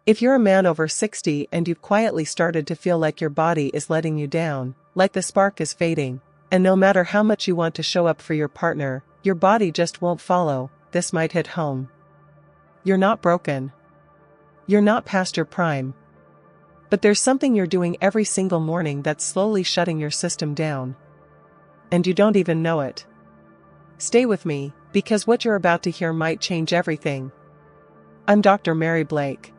If you're a man over 60 and you've quietly started to feel like your body is letting you down, like the spark is fading, and no matter how much you want to show up for your partner, your body just won't follow, this might hit home. You're not broken. You're not past your prime. But there's something you're doing every single morning that's slowly shutting your system down. And you don't even know it. Stay with me, because what you're about to hear might change everything. I'm Dr. Mary Blake.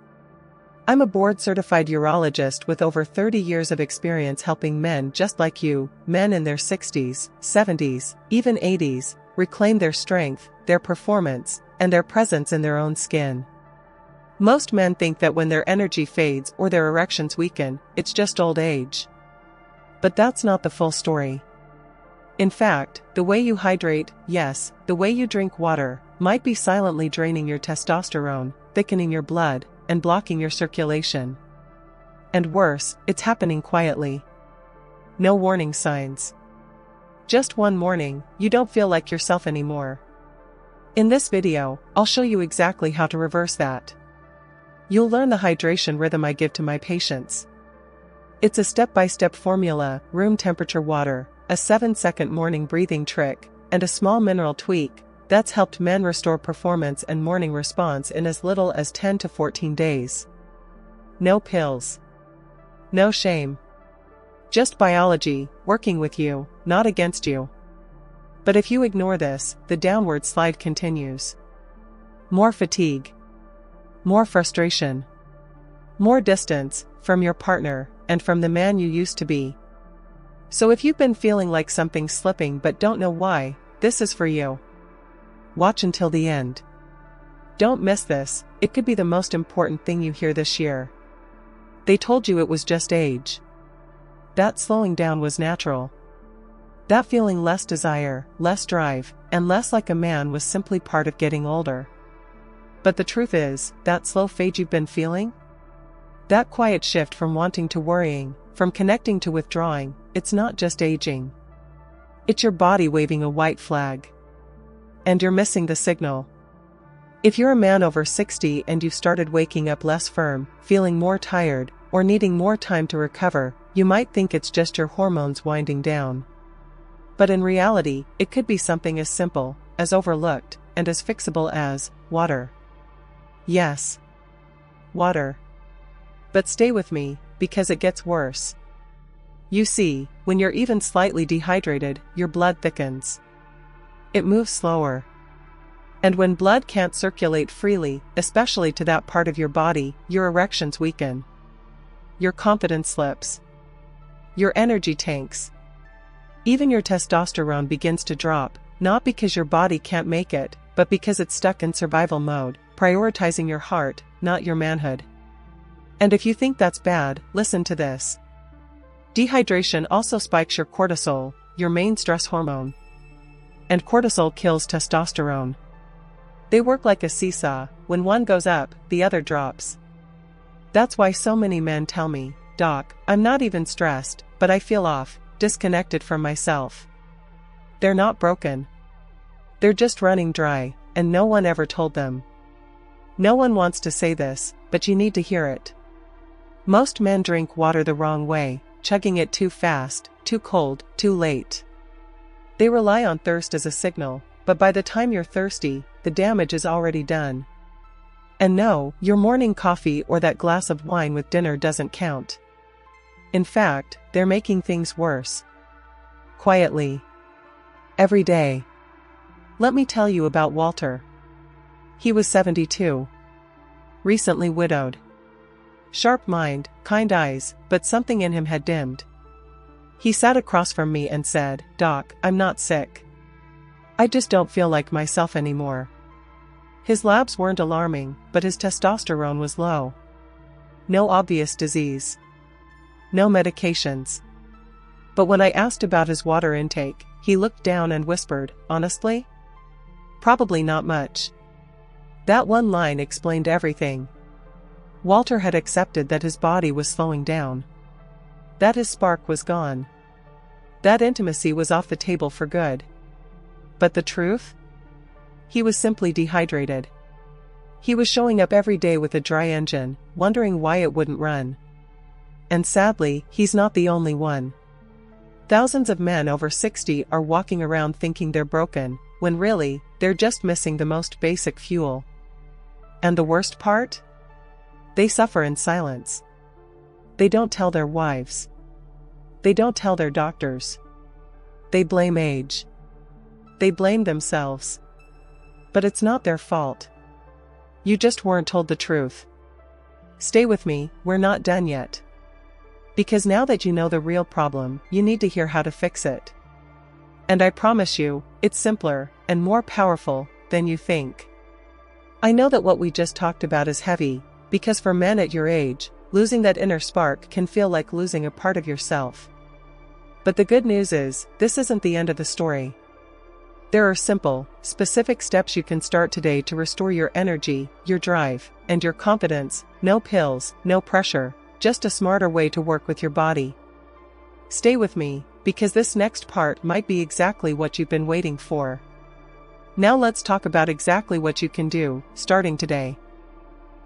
I'm a board-certified urologist with over 30 years of experience helping men just like you, men in their 60s, 70s, even 80s, reclaim their strength, their performance, and their presence in their own skin. Most men think that when their energy fades or their erections weaken, it's just old age. But that's not the full story. In fact, the way you hydrate, yes, the way you drink water, might be silently draining your testosterone, thickening your blood, and blocking your circulation. And worse, it's happening quietly. No warning signs. Just one morning, you don't feel like yourself anymore. In this video, I'll show you exactly how to reverse that. You'll learn the hydration rhythm I give to my patients. It's a step-by-step formula: room temperature water, a 7-second morning breathing trick, and a small mineral tweak that's helped men restore performance and morning response in as little as 10 to 14 days. No pills. No shame. Just biology, working with you, not against you. But if you ignore this, the downward slide continues. More fatigue. More frustration. More distance, from your partner, and from the man you used to be. So if you've been feeling like something's slipping but don't know why, this is for you. Watch until the end. Don't miss this, it could be the most important thing you hear this year. They told you it was just age. That slowing down was natural. That feeling less desire, less drive, and less like a man was simply part of getting older. But the truth is, that slow fade you've been feeling? That quiet shift from wanting to worrying, from connecting to withdrawing, it's not just aging. It's your body waving a white flag. And you're missing the signal. If you're a man over 60 and you've started waking up less firm, feeling more tired, or needing more time to recover, you might think it's just your hormones winding down. But in reality, it could be something as simple, as overlooked, and as fixable as water. Yes. Water. But stay with me, because it gets worse. You see, when you're even slightly dehydrated, your blood thickens. It moves slower. And when blood can't circulate freely, especially to that part of your body, your erections weaken. Your confidence slips. Your energy tanks. Even your testosterone begins to drop, not because your body can't make it, but because it's stuck in survival mode, prioritizing your heart, not your manhood. And if you think that's bad, listen to this. Dehydration also spikes your cortisol, your main stress hormone. And cortisol kills testosterone. They work like a seesaw: when one goes up, the other drops. That's why so many men tell me, "Doc, I'm not even stressed, but I feel off, disconnected from myself." They're not broken. They're just running dry, and no one ever told them. No one wants to say this, but you need to hear it. Most men drink water the wrong way, chugging it too fast, too cold, too late. They rely on thirst as a signal, but by the time you're thirsty, the damage is already done. And no, your morning coffee or that glass of wine with dinner doesn't count. In fact, they're making things worse. Quietly. Every day. Let me tell you about Walter. He was 72. Recently widowed. Sharp mind, kind eyes, but something in him had dimmed. He sat across from me and said, "Doc, I'm not sick. I just don't feel like myself anymore." His labs weren't alarming, but his testosterone was low. No obvious disease. No medications. But when I asked about his water intake, he looked down and whispered, "Honestly? Probably not much." That one line explained everything. Walter had accepted that his body was slowing down. That his spark was gone. That intimacy was off the table for good. But the truth? He was simply dehydrated. He was showing up every day with a dry engine, wondering why it wouldn't run. And sadly, he's not the only one. Thousands of men over 60 are walking around thinking they're broken, when really, they're just missing the most basic fuel. And the worst part? They suffer in silence. They don't tell their wives. They don't tell their doctors. They blame age. They blame themselves. But it's not their fault. You just weren't told the truth. Stay with me, we're not done yet. Because now that you know the real problem, you need to hear how to fix it. And I promise you, it's simpler and more powerful than you think. I know that what we just talked about is heavy, because for men at your age, losing that inner spark can feel like losing a part of yourself. But the good news is, this isn't the end of the story. There are simple, specific steps you can start today to restore your energy, your drive, and your confidence. No pills, no pressure, just a smarter way to work with your body. Stay with me, because this next part might be exactly what you've been waiting for. Now let's talk about exactly what you can do, starting today.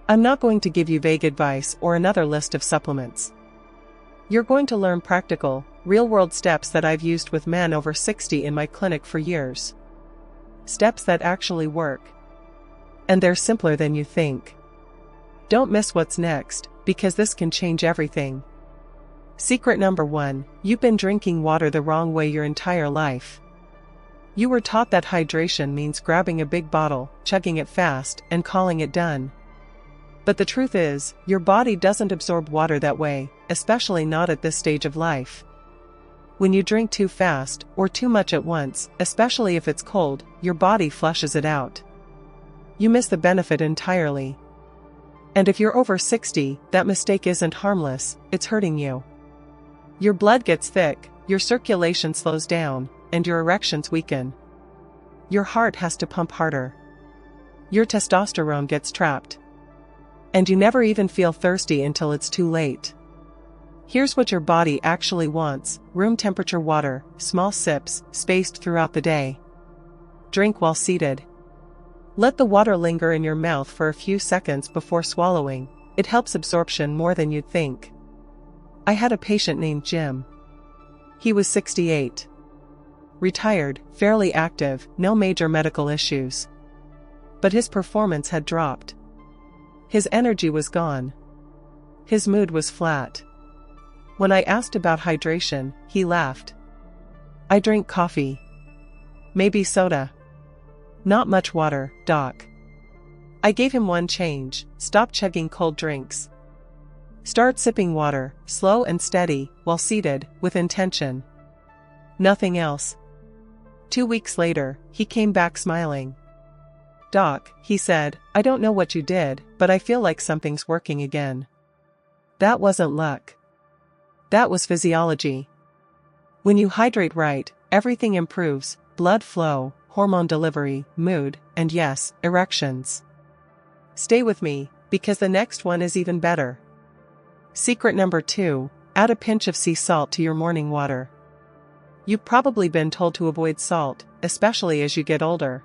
I'm not going to give you vague advice or another list of supplements. You're going to learn practical, real-world steps that I've used with men over 60 in my clinic for years. Steps that actually work. And they're simpler than you think. Don't miss what's next, because this can change everything. Secret number 1, you've been drinking water the wrong way your entire life. You were taught that hydration means grabbing a big bottle, chugging it fast, and calling it done. But the truth is, your body doesn't absorb water that way, especially not at this stage of life. When you drink too fast, or too much at once, especially if it's cold, your body flushes it out. You miss the benefit entirely. And if you're over 60, that mistake isn't harmless, it's hurting you. Your blood gets thick, your circulation slows down, and your erections weaken. Your heart has to pump harder. Your testosterone gets trapped. And you never even feel thirsty until it's too late. Here's what your body actually wants: room temperature water, small sips, spaced throughout the day. Drink while seated. Let the water linger in your mouth for a few seconds before swallowing. It helps absorption more than you'd think. I had a patient named Jim. He was 68. Retired, fairly active, no major medical issues. But his performance had dropped. His energy was gone. His mood was flat. When I asked about hydration, he laughed. I drink coffee. Maybe soda. Not much water, doc. I gave him one change: stop chugging cold drinks. Start sipping water, slow and steady, while seated, with intention. Nothing else. 2 weeks later, he came back smiling. Doc, he said, I don't know what you did, but I feel like something's working again. That wasn't luck. That was physiology. When you hydrate right, everything improves: blood flow, hormone delivery, mood, and yes, erections. Stay with me, because the next one is even better. Secret number 2, add a pinch of sea salt to your morning water. You've probably been told to avoid salt, especially as you get older.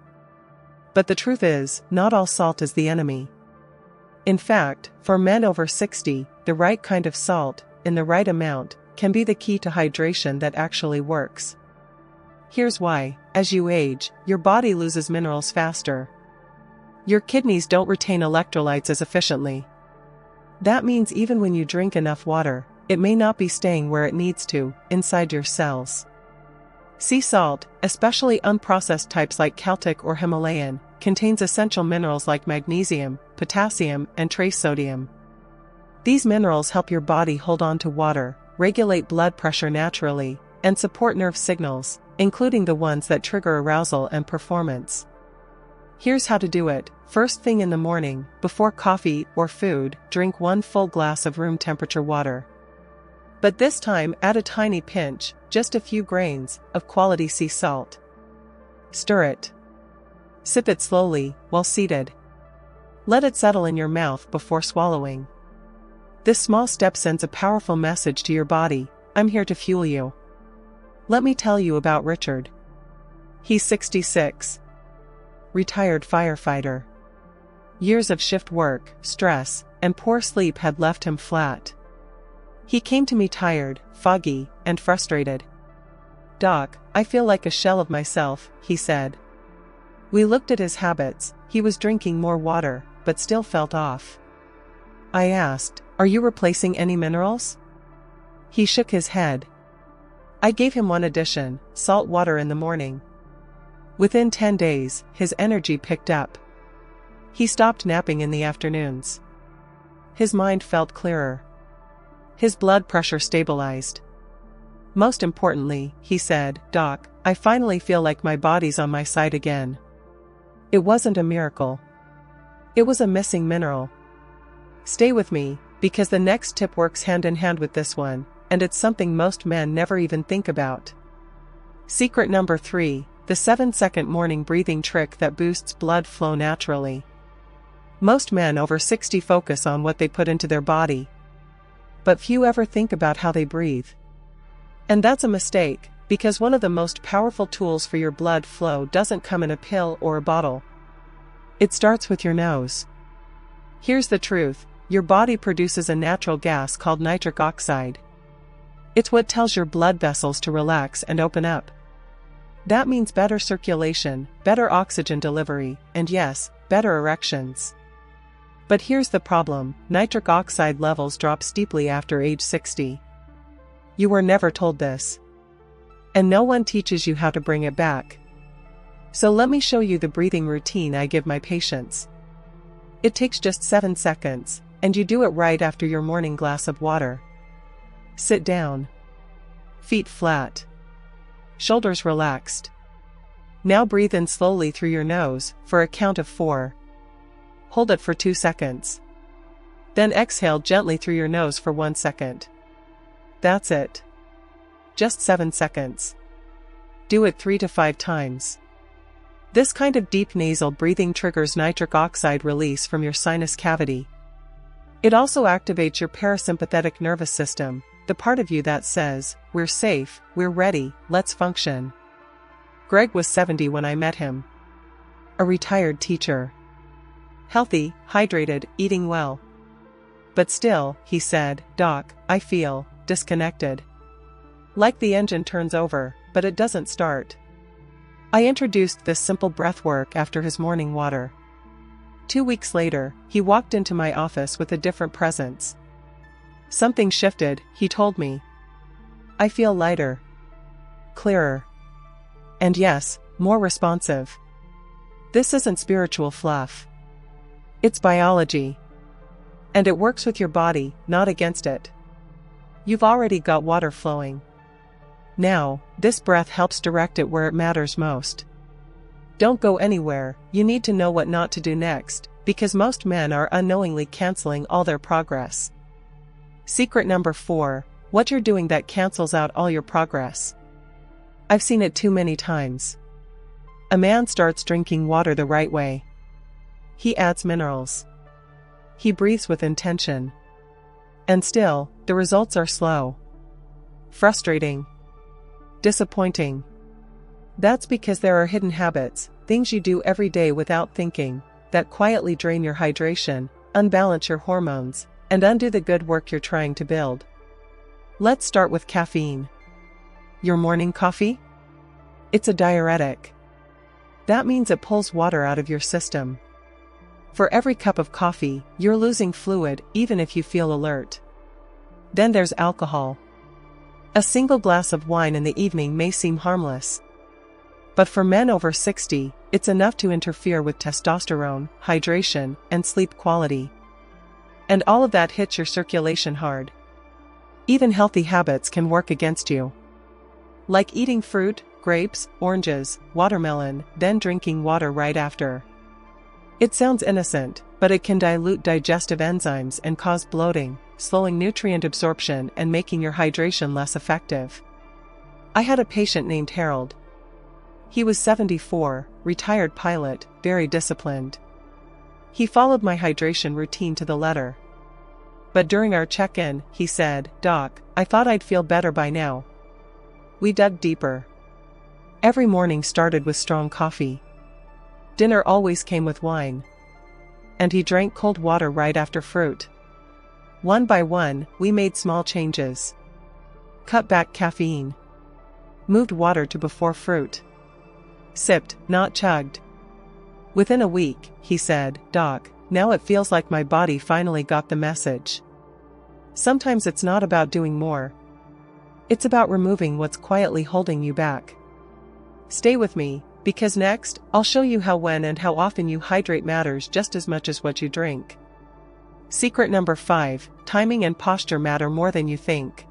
But the truth is, not all salt is the enemy. In fact, for men over 60, the right kind of salt, in the right amount, can be the key to hydration that actually works. Here's why: as you age, your body loses minerals faster. Your kidneys don't retain electrolytes as efficiently. That means even when you drink enough water, it may not be staying where it needs to, inside your cells. Sea salt, especially unprocessed types like Celtic or Himalayan, contains essential minerals like magnesium, potassium, and trace sodium. These minerals help your body hold on to water, regulate blood pressure naturally, and support nerve signals, including the ones that trigger arousal and performance. Here's how to do it. First thing in the morning, before coffee or food, drink 1 full glass of room temperature water. But this time add a tiny pinch, just a few grains, of quality sea salt. Stir it. Sip it slowly, while seated. Let it settle in your mouth before swallowing. This small step sends a powerful message to your body: I'm here to fuel you. Let me tell you about Richard. He's 66. Retired firefighter. Years of shift work, stress, and poor sleep had left him flat. He came to me tired, foggy, and frustrated. "Doc, I feel like a shell of myself," he said. We looked at his habits. He was drinking more water, but still felt off. I asked, "Are you replacing any minerals?" He shook his head. I gave him one addition: salt water in the morning. Within 10 days, his energy picked up. He stopped napping in the afternoons. His mind felt clearer. His blood pressure stabilized. Most importantly, he said, "Doc, I finally feel like my body's on my side again." It wasn't a miracle. It was a missing mineral. Stay with me, because the next tip works hand in hand with this one, and it's something most men never even think about. Secret number 3, the 7-second morning breathing trick that boosts blood flow naturally. Most men over 60 focus on what they put into their body, but few ever think about how they breathe. And that's a mistake, because one of the most powerful tools for your blood flow doesn't come in a pill or a bottle. It starts with your nose. Here's the truth: your body produces a natural gas called nitric oxide. It's what tells your blood vessels to relax and open up. That means better circulation, better oxygen delivery, and yes, better erections. But here's the problem: nitric oxide levels drop steeply after age 60. You were never told this. And no one teaches you how to bring it back. So let me show you the breathing routine I give my patients. It takes just 7 seconds, and you do it right after your morning glass of water. Sit down. Feet flat. Shoulders relaxed. Now breathe in slowly through your nose, for a count of 4. Hold it for 2 seconds. Then exhale gently through your nose for 1 second. That's it. Just 7 seconds. Do it 3 to 5 times. This kind of deep nasal breathing triggers nitric oxide release from your sinus cavity. It also activates your parasympathetic nervous system, the part of you that says, "We're safe, we're ready, let's function." Greg was 70 when I met him. A retired teacher. Healthy, hydrated, eating well. But still, he said, "Doc, I feel disconnected. Like the engine turns over, but it doesn't start." I introduced this simple breath work after his morning water. 2 weeks later, he walked into my office with a different presence. Something shifted, he told me. I feel lighter. Clearer. And yes, more responsive. This isn't spiritual fluff. It's biology. And it works with your body, not against it. You've already got water flowing. Now, this breath helps direct it where it matters most. Don't go anywhere, you need to know what not to do next, because most men are unknowingly canceling all their progress. Secret number 4, what you're doing that cancels out all your progress. I've seen it too many times. A man starts drinking water the right way. He adds minerals. He breathes with intention. And still, the results are slow. Frustrating. Disappointing. That's because there are hidden habits, things you do every day without thinking, that quietly drain your hydration, unbalance your hormones, and undo the good work you're trying to build. Let's start with caffeine. Your morning coffee? It's a diuretic. That means it pulls water out of your system. For every cup of coffee, you're losing fluid, even if you feel alert. Then there's alcohol. A single glass of wine in the evening may seem harmless. But for men over 60, it's enough to interfere with testosterone, hydration, and sleep quality. And all of that hits your circulation hard. Even healthy habits can work against you. Like eating fruit, grapes, oranges, watermelon, then drinking water right after. It sounds innocent, but it can dilute digestive enzymes and cause bloating, slowing nutrient absorption and making your hydration less effective. I had a patient named Harold. He was 74, retired pilot, very disciplined. He followed my hydration routine to the letter. But during our check-in, he said, "Doc, I thought I'd feel better by now." We dug deeper. Every morning started with strong coffee. Dinner always came with wine. and he drank cold water right after fruit. One by one, we made small changes. Cut back caffeine. Moved water to before fruit. Sipped, not chugged. Within a week, he said, "Doc, now it feels like my body finally got the message." Sometimes it's not about doing more. It's about removing what's quietly holding you back. Stay with me, because next, I'll show you how, when, and how often you hydrate matters just as much as what you drink. Secret number 5, timing and posture matter more than you think.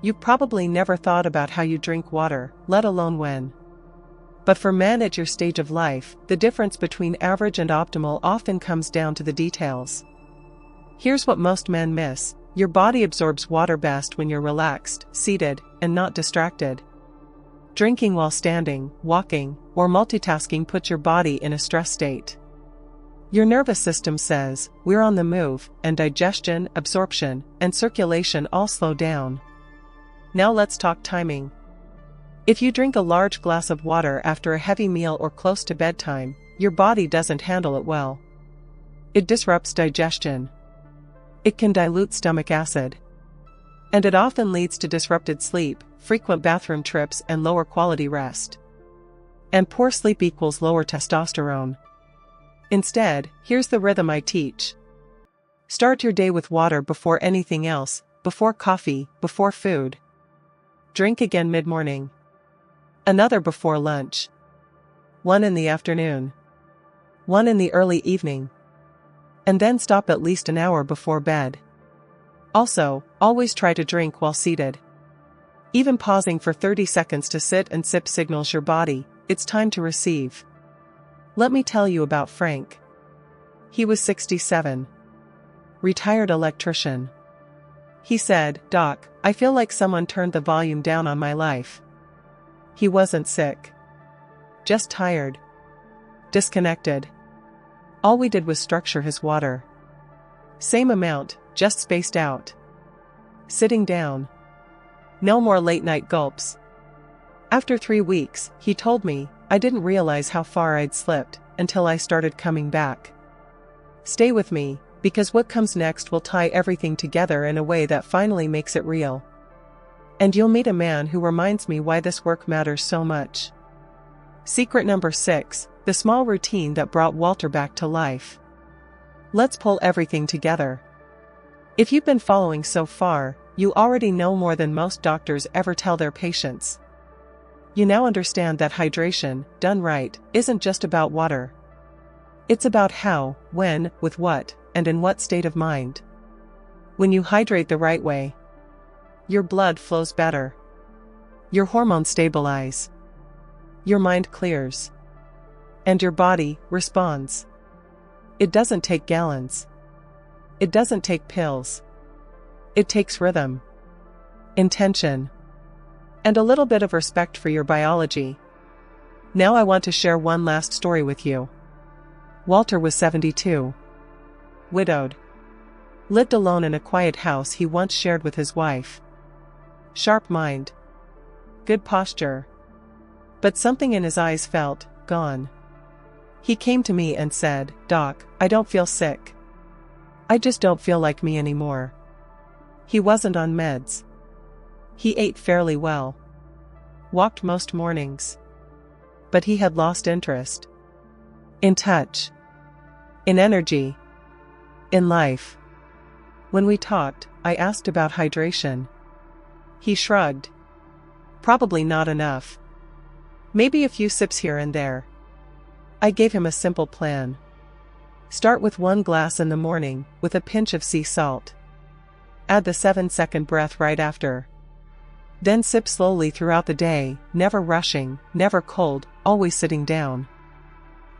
You've probably never thought about how you drink water, let alone when. But for men at your stage of life, the difference between average and optimal often comes down to the details. Here's what most men miss: your body absorbs water best when you're relaxed, seated, and not distracted. Drinking while standing, walking, or multitasking puts your body in a stress state. Your nervous system says, "We're on the move," and digestion, absorption, and circulation all slow down. Now let's talk timing. If you drink a large glass of water after a heavy meal or close to bedtime, your body doesn't handle it well. It disrupts digestion. It can dilute stomach acid. And it often leads to disrupted sleep, frequent bathroom trips, and lower quality rest. And poor sleep equals lower testosterone. Instead, here's the rhythm I teach. Start your day with water before anything else, before coffee, before food. Drink again mid-morning. Another before lunch. One in the afternoon. One in the early evening. And then stop at least an hour before bed. Also, always try to drink while seated. Even pausing for 30 seconds to sit and sip signals your body, it's time to receive. Let me tell you about Frank. He was 67. Retired electrician. He said, "Doc, I feel like someone turned the volume down on my life." He wasn't sick. Just tired. Disconnected. All we did was structure his water. Same amount, just spaced out. Sitting down. No more late-night gulps. After 3 weeks, he told me, "I didn't realize how far I'd slipped, until I started coming back." Stay with me, because what comes next will tie everything together in a way that finally makes it real. And you'll meet a man who reminds me why this work matters so much. Secret number 6, the small routine that brought Walter back to life. Let's pull everything together. If you've been following so far, you already know more than most doctors ever tell their patients. You now understand that hydration, done right, isn't just about water. It's about how, when, with what, and in what state of mind. When you hydrate the right way, your blood flows better. Your hormones stabilize. Your mind clears. And your body responds. It doesn't take gallons. It doesn't take pills. It takes rhythm, intention, and a little bit of respect for your biology. Now I want to share one last story with you. Walter was 72. Widowed. Lived alone in a quiet house he once shared with his wife. Sharp mind. Good posture. But something in his eyes felt gone. He came to me and said, "Doc, I don't feel sick. I just don't feel like me anymore." He wasn't on meds. He ate fairly well. Walked most mornings. But he had lost interest. In touch. In energy. In life. When we talked, I asked about hydration. He shrugged. Probably not enough. Maybe a few sips here and there. I gave him a simple plan. Start with 1 glass in the morning, with a pinch of sea salt. Add the 7-second breath right after. Then sip slowly throughout the day, never rushing, never cold, always sitting down.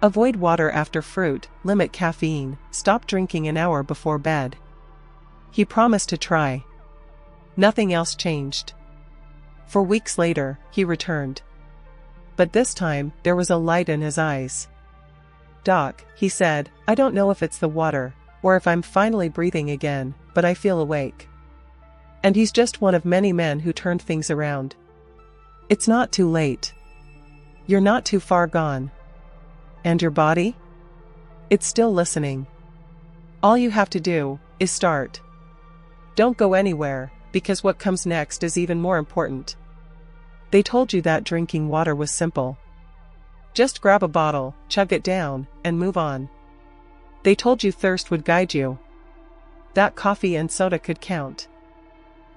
Avoid water after fruit, limit caffeine, stop drinking an hour before bed. He promised to try. Nothing else changed. For weeks later, he returned. But this time, there was a light in his eyes. "Doc," he said, "I don't know if it's the water, or if I'm finally breathing again, but I feel awake." And he's just one of many men who turned things around. It's not too late. You're not too far gone. And your body? It's still listening. All you have to do is start. Don't go anywhere, because what comes next is even more important. They told you that drinking water was simple. Just grab a bottle, chug it down, and move on. They told you thirst would guide you. That coffee and soda could count.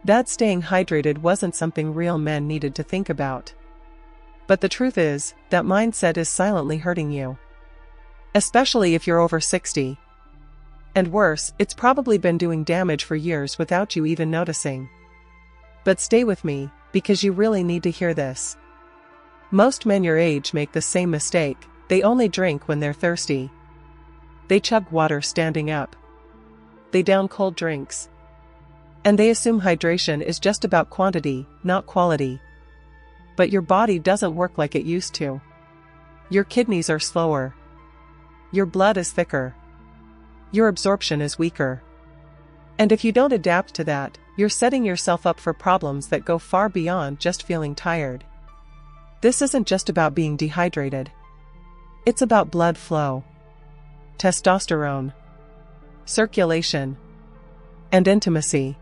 That staying hydrated wasn't something real men needed to think about. But the truth is, that mindset is silently hurting you. Especially if you're over 60. And worse, it's probably been doing damage for years without you even noticing. But stay with me, because you really need to hear this. Most men your age make the same mistake. They only drink when they're thirsty. They chug water standing up. They down cold drinks. And they assume hydration is just about quantity, not quality. But your body doesn't work like it used to. Your kidneys are slower. Your blood is thicker. Your absorption is weaker. And if you don't adapt to that, you're setting yourself up for problems that go far beyond just feeling tired. This isn't just about being dehydrated. It's about blood flow, testosterone, circulation, and intimacy.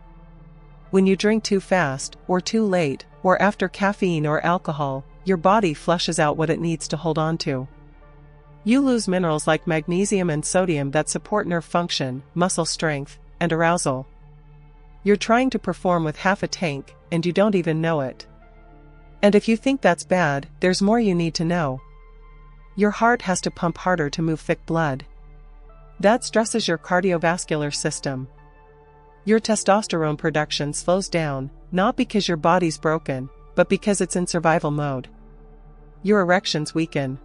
When you drink too fast, or too late, or after caffeine or alcohol, your body flushes out what it needs to hold on to. You lose minerals like magnesium and sodium that support nerve function, muscle strength, and arousal. You're trying to perform with half a tank, and you don't even know it. And if you think that's bad, there's more you need to know. Your heart has to pump harder to move thick blood. That stresses your cardiovascular system. Your testosterone production slows down, not because your body's broken, but because it's in survival mode. Your erections weaken.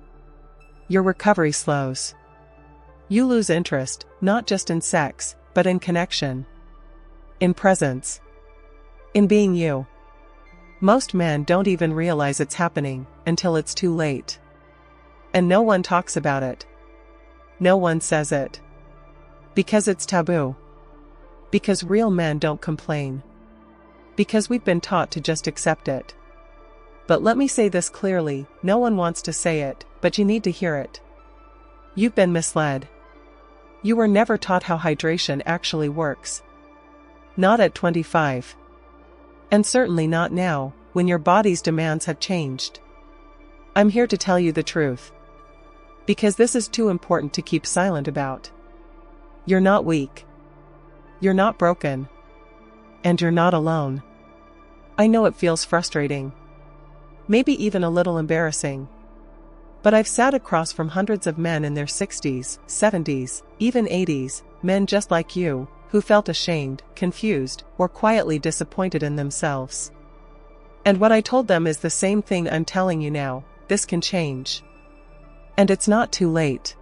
Your recovery slows. You lose interest, not just in sex, but in connection. In presence. In being you. Most men don't even realize it's happening until it's too late. And no one talks about it. No one says it. Because it's taboo. Because real men don't complain. Because we've been taught to just accept it. But let me say this clearly, no one wants to say it, but you need to hear it. You've been misled. You were never taught how hydration actually works. Not at 25. And certainly not now, when your body's demands have changed. I'm here to tell you the truth. Because this is too important to keep silent about. You're not weak. You're not broken. And you're not alone. I know it feels frustrating. Maybe even a little embarrassing. But I've sat across from hundreds of men in their 60s, 70s, even 80s, men just like you, who felt ashamed, confused, or quietly disappointed in themselves. And what I told them is the same thing I'm telling you now: this can change. And it's not too late.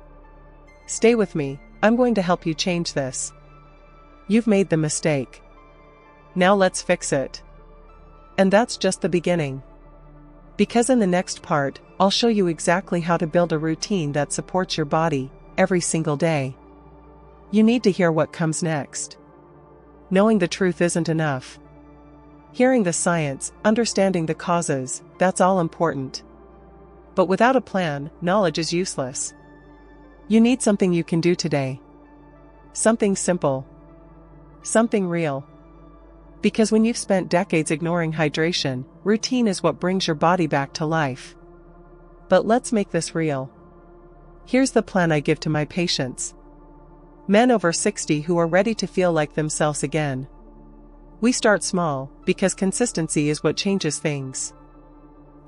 Stay with me, I'm going to help you change this. You've made the mistake. Now let's fix it. And that's just the beginning. Because in the next part, I'll show you exactly how to build a routine that supports your body, every single day. You need to hear what comes next. Knowing the truth isn't enough. Hearing the science, understanding the causes, that's all important. But without a plan, knowledge is useless. You need something you can do today. Something simple. Something real. Because when you've spent decades ignoring hydration, routine is what brings your body back to life. But let's make this real. Here's the plan I give to my patients. Men over 60 who are ready to feel like themselves again. We start small, because consistency is what changes things.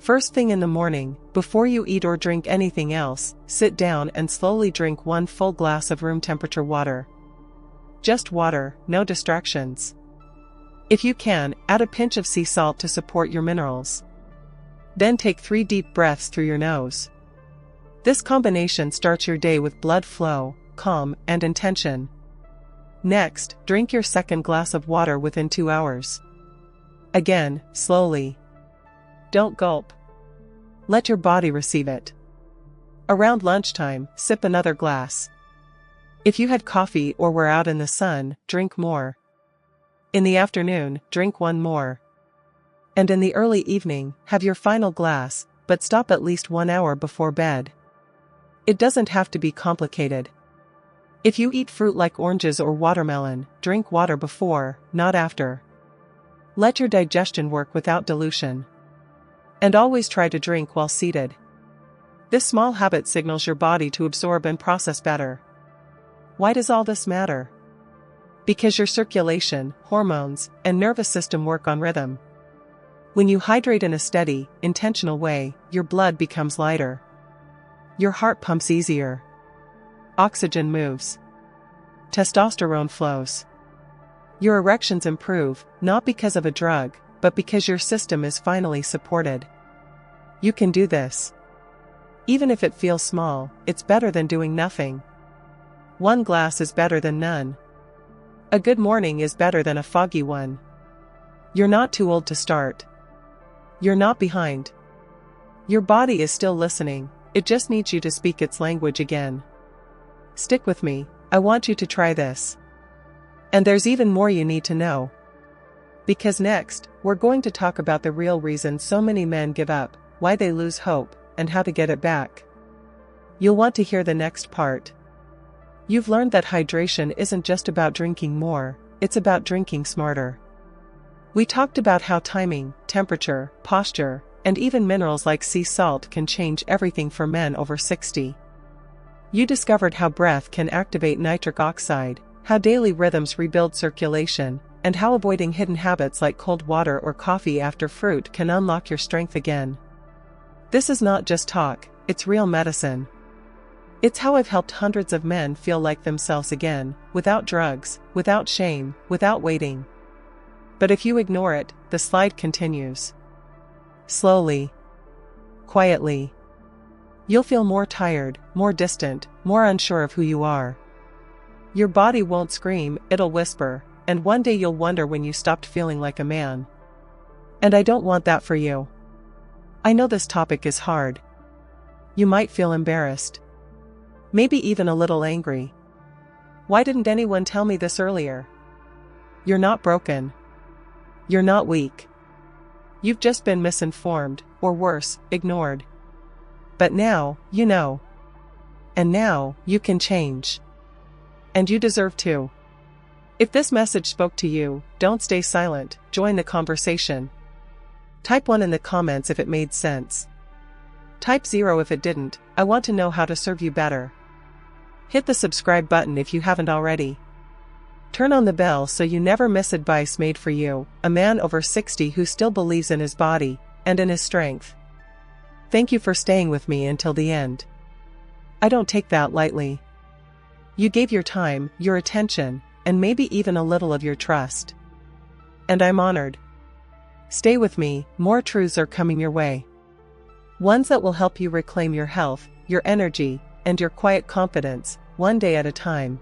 First thing in the morning, before you eat or drink anything else, sit down and slowly drink 1 full glass of room temperature water. Just water, no distractions. If you can, add a pinch of sea salt to support your minerals. Then take 3 deep breaths through your nose. This combination starts your day with blood flow, calm, and intention. Next, drink your second glass of water within 2 hours. Again, slowly. Don't gulp. Let your body receive it. Around lunchtime, sip another glass. If you had coffee or were out in the sun, drink more. In the afternoon, drink 1 more. And in the early evening, have your final glass, but stop at least 1 hour before bed. It doesn't have to be complicated. If you eat fruit like oranges or watermelon, drink water before, not after. Let your digestion work without dilution. And always try to drink while seated. This small habit signals your body to absorb and process better. Why does all this matter? Because your circulation, hormones, and nervous system work on rhythm. When you hydrate in a steady, intentional way, your blood becomes lighter. Your heart pumps easier. Oxygen moves. Testosterone flows. Your erections improve, not because of a drug, but because your system is finally supported. You can do this. Even if it feels small, it's better than doing nothing. One glass is better than none. A good morning is better than a foggy one. You're not too old to start. You're not behind. Your body is still listening, it just needs you to speak its language again. Stick with me, I want you to try this. And there's even more you need to know. Because next, we're going to talk about the real reason so many men give up, why they lose hope, and how to get it back. You'll want to hear the next part. You've learned that hydration isn't just about drinking more, it's about drinking smarter. We talked about how timing, temperature, posture, and even minerals like sea salt can change everything for men over 60. You discovered how breath can activate nitric oxide, how daily rhythms rebuild circulation, and how avoiding hidden habits like cold water or coffee after fruit can unlock your strength again. This is not just talk, it's real medicine. It's how I've helped hundreds of men feel like themselves again, without drugs, without shame, without waiting. But if you ignore it, the slide continues. Slowly. Quietly. You'll feel more tired, more distant, more unsure of who you are. Your body won't scream, it'll whisper, and one day you'll wonder when you stopped feeling like a man. And I don't want that for you. I know this topic is hard. You might feel embarrassed. Maybe even a little angry. Why didn't anyone tell me this earlier? You're not broken. You're not weak. You've just been misinformed, or worse, ignored. But now, you know. And now, you can change. And you deserve to. If this message spoke to you, don't stay silent, join the conversation. Type 1 in the comments if it made sense. Type 0 if it didn't, I want to know how to serve you better. Hit the subscribe button if you haven't already. Turn on the bell so you never miss advice made for you, a man over 60 who still believes in his body, and in his strength. Thank you for staying with me until the end. I don't take that lightly. You gave your time, your attention, and maybe even a little of your trust. And I'm honored. Stay with me, more truths are coming your way. Ones that will help you reclaim your health, your energy, and your quiet confidence, one day at a time.